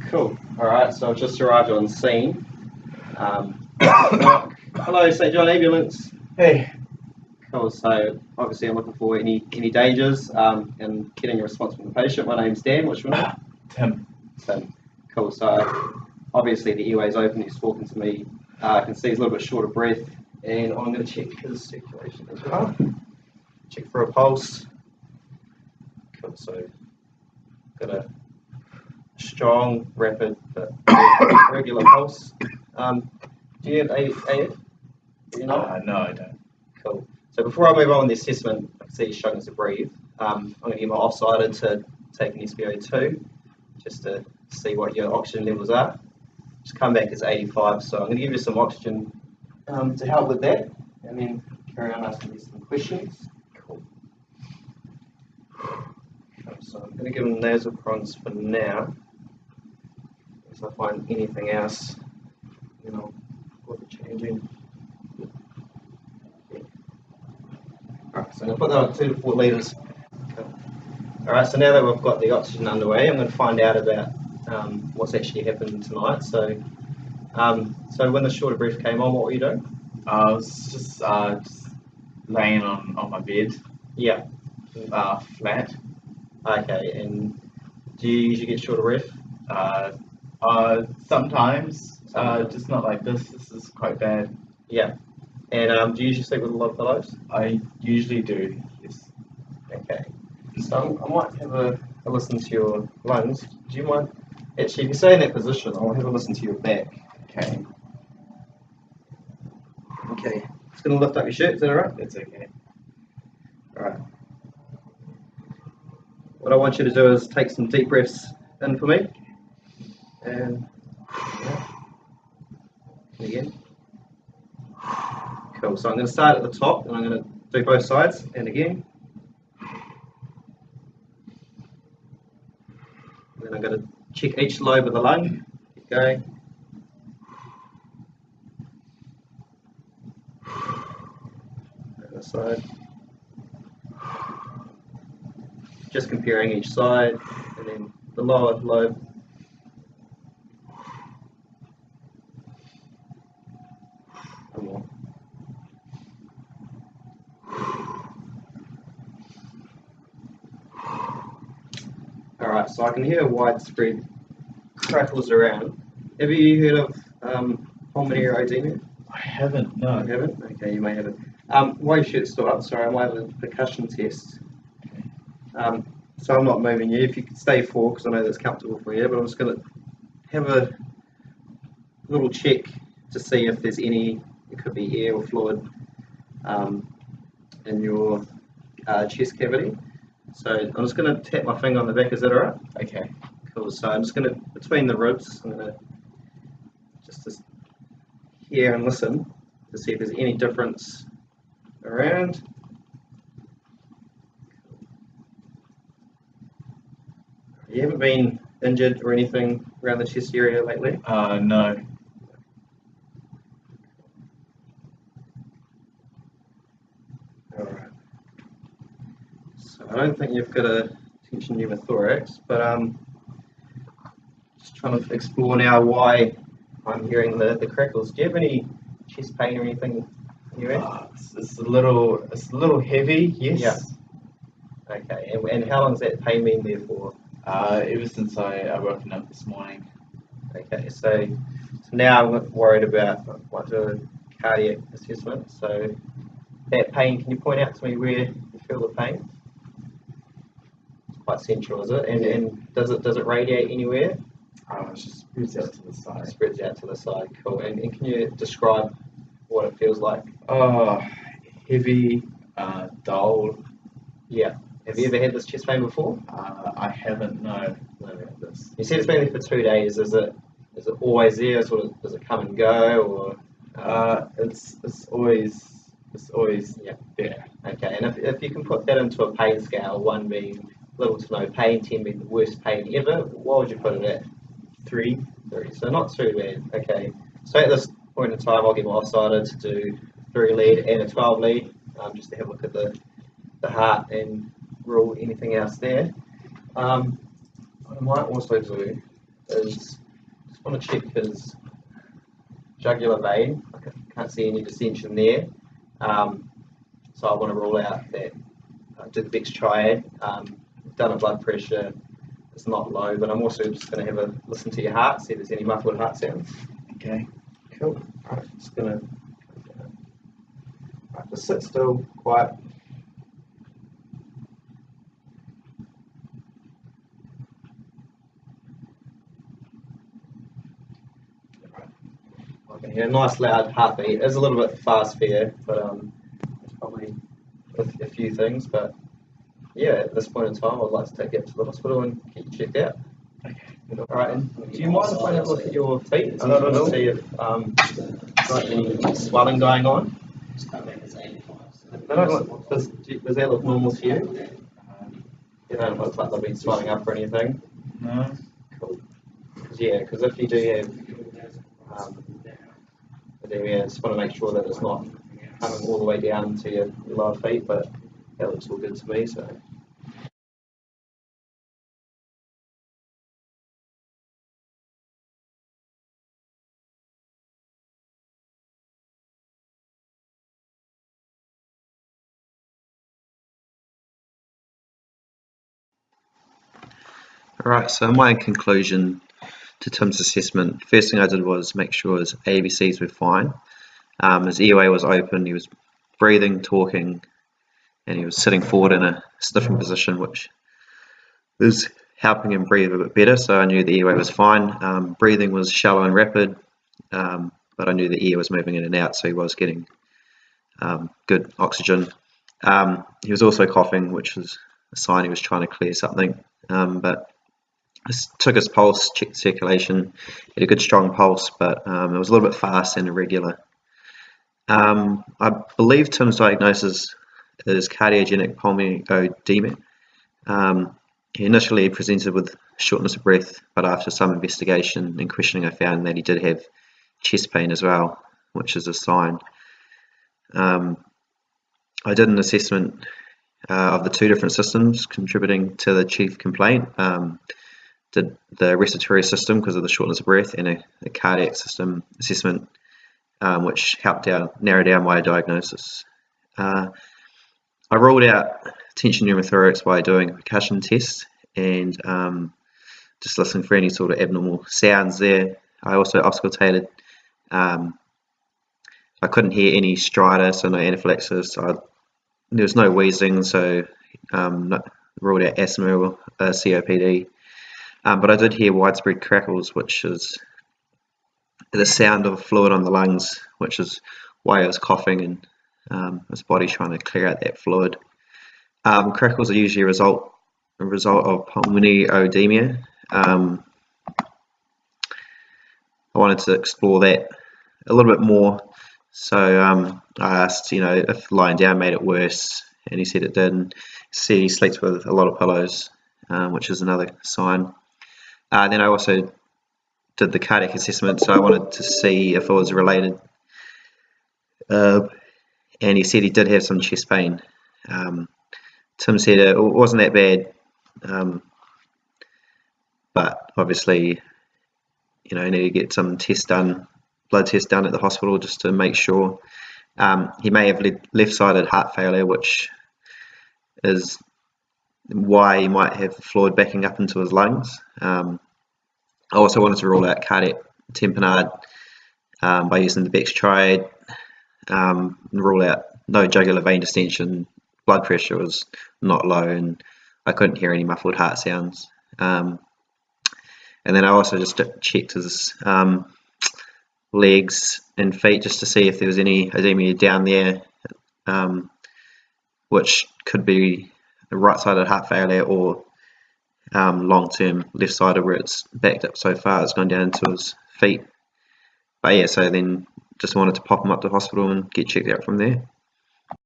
Cool. All right. So I've just arrived on scene. Hello, St. John Ambulance. Hey. Cool. So obviously I'm looking for any dangers and getting a response from the patient. My name's Dan. What's your name? Tim. Tim. Cool. So obviously the airway's open. He's talking to me. I can see he's a little bit short of breath, and I'm going to check his circulation as well. Check for a pulse. Cool. So got a strong, rapid, but regular pulse. Do you have AF? You know? No, I don't. Cool. So before I move on with the assessment, I can see you're struggling to breathe. I'm going to get my off-sider to take an SpO2 just to see what your oxygen levels are. Just come back as 85, so I'm going to give you some oxygen to help with that, and then carry on asking you some questions. Cool. So I'm going to give them nasal prongs for now. If I find anything else, then I'll look at changing. Alright, so I'm going to put that on 2 to 4 litres. Alright, so now that we've got the oxygen underway, I'm going to find out about what's actually happened tonight. So when the short of breath came on, what were you doing? I was just laying on my bed. Yeah. Flat. Okay, and do you usually get short of breath? Sometimes. Just not like this. This is quite bad. Yeah. And do you usually sleep with a lot of pillows? I usually do, yes. Okay. So I might have a listen to your lungs. Do you mind? Actually, if you stay in that position, I'll have a listen to your back. Okay. Okay. Just going to lift up your shirt. Is that alright? That's okay. Alright. What I want you to do is take some deep breaths in for me. And yeah. Again. Cool. So I'm going to start at the top and I'm going to do both sides. And again. And then I'm going to check each lobe of the lung. Keep going. Other side. Just comparing each side, and then the lower lobe. One more. Alright, so I can hear widespread crackles around. Have you heard of pulmonary edema? I haven't, no. You haven't? Okay, you may have it. Why your shirt still up? Sorry, I might have a percussion test. So I'm not moving you. If you could stay forward, because I know that's comfortable for you, but I'm just going to have a little check to see if there's any, it could be air or fluid in your chest cavity. So I'm just going to tap my finger on the back. Is that alright? Okay. Cool. So I'm just going to, between the ribs, I'm going to just hear and listen to see if there's any difference around. You haven't been injured or anything around the chest area lately? No. Alright. So I don't think you've got a tension pneumothorax, but just trying to explore now why I'm hearing the crackles. Do you have any chest pain or anything in your head? It's a little heavy, yes. Yeah. Okay, and how long has that pain been there for? Ever since I woken up this morning. Okay, so now I'm worried about what a cardiac assessment. So that pain, can you point out to me where you feel the pain? It's quite central, is it? And does it radiate anywhere? It just spreads out to the side. It spreads out to the side. Cool. And can you describe what it feels like? Heavy, dull. Yeah. Have you ever had this chest pain before? I haven't. No. This. You said it's been there for 2 days. Is it always there? Sort of, does it come and go, or? It's always Yeah. there. Okay. And if you can put that into a pain scale, 1 being little to no pain, 10 being the worst pain ever, what would you put it at? 3. 3. So not too bad. Okay. So at this point in time, I'll get my off-sider to do 3 lead and a 12 lead, just to have a look at the heart and rule anything else there. What I might also do is just want to check his jugular vein. I can't see any dissension there. So I want to rule out that do the Beck's triad, done a blood pressure, it's not low, but I'm also just going to have a listen to your heart, see if there's any muffled heart sounds. Okay. Cool. Alright, just going to just sit still, quiet. I can hear a nice loud heartbeat. It's a little bit fast for you, but it's probably a few things. But yeah, at this point in time, I'd like to take you up to the hospital and get you checked out. Okay. Alright, and do you mind if I have a look at your feet? So to see if got any swelling going on? They don't look, does that look normal to you? You don't look like they've been swelling up or anything? No. Cool. Because if you do have edema, I just want to make sure that it's not coming all the way down to your lower feet, but that looks all good to me. So. Alright, so my conclusion to Tim's assessment, first thing I did was make sure his ABCs were fine. His airway was open, he was breathing, talking, and he was sitting forward in a sniffing position, which was helping him breathe a bit better, so I knew the airway was fine. Breathing was shallow and rapid, but I knew the air was moving in and out, so he was getting good oxygen. He was also coughing, which was a sign he was trying to clear something, but took his pulse, checked the circulation, had a good strong pulse, but it was a little bit fast and irregular. I believe Tim's diagnosis is cardiogenic pulmonary edema. He initially presented with shortness of breath, but after some investigation and questioning I found that he did have chest pain as well, which is a sign. I did an assessment of the two different systems contributing to the chief complaint. Did the respiratory system because of the shortness of breath, and a cardiac system assessment, which helped narrow down my diagnosis. I ruled out tension pneumothorax by doing a percussion test and just listening for any sort of abnormal sounds there. I also auscultated. I couldn't hear any stridor, so no anaphylaxis. There was no wheezing, so ruled out asthma or COPD. But I did hear widespread crackles, which is the sound of fluid on the lungs, which is why I was coughing and his body trying to clear out that fluid. Crackles are usually a result of pulmonary edema. I wanted to explore that a little bit more, so I asked, if lying down made it worse, and he said it did. And he sleeps with a lot of pillows, which is another sign. Then I also did the cardiac assessment, so I wanted to see if it was related. And he said he did have some chest pain. Tim said it wasn't that bad, but obviously, I need to get some blood tests done at the hospital just to make sure. He may have left-sided heart failure, which is why he might have fluid backing up into his lungs. I also wanted to rule out cardiac tamponade by using the Beck's triad, and rule out no jugular vein distension. Blood pressure was not low, and I couldn't hear any muffled heart sounds. And then I also just checked his legs and feet just to see if there was any edema down there, which could be a right-sided heart failure or long-term left-sided, where it's backed up so far it's gone down into his feet. But yeah, so then just wanted to pop him up to hospital and get checked out from there.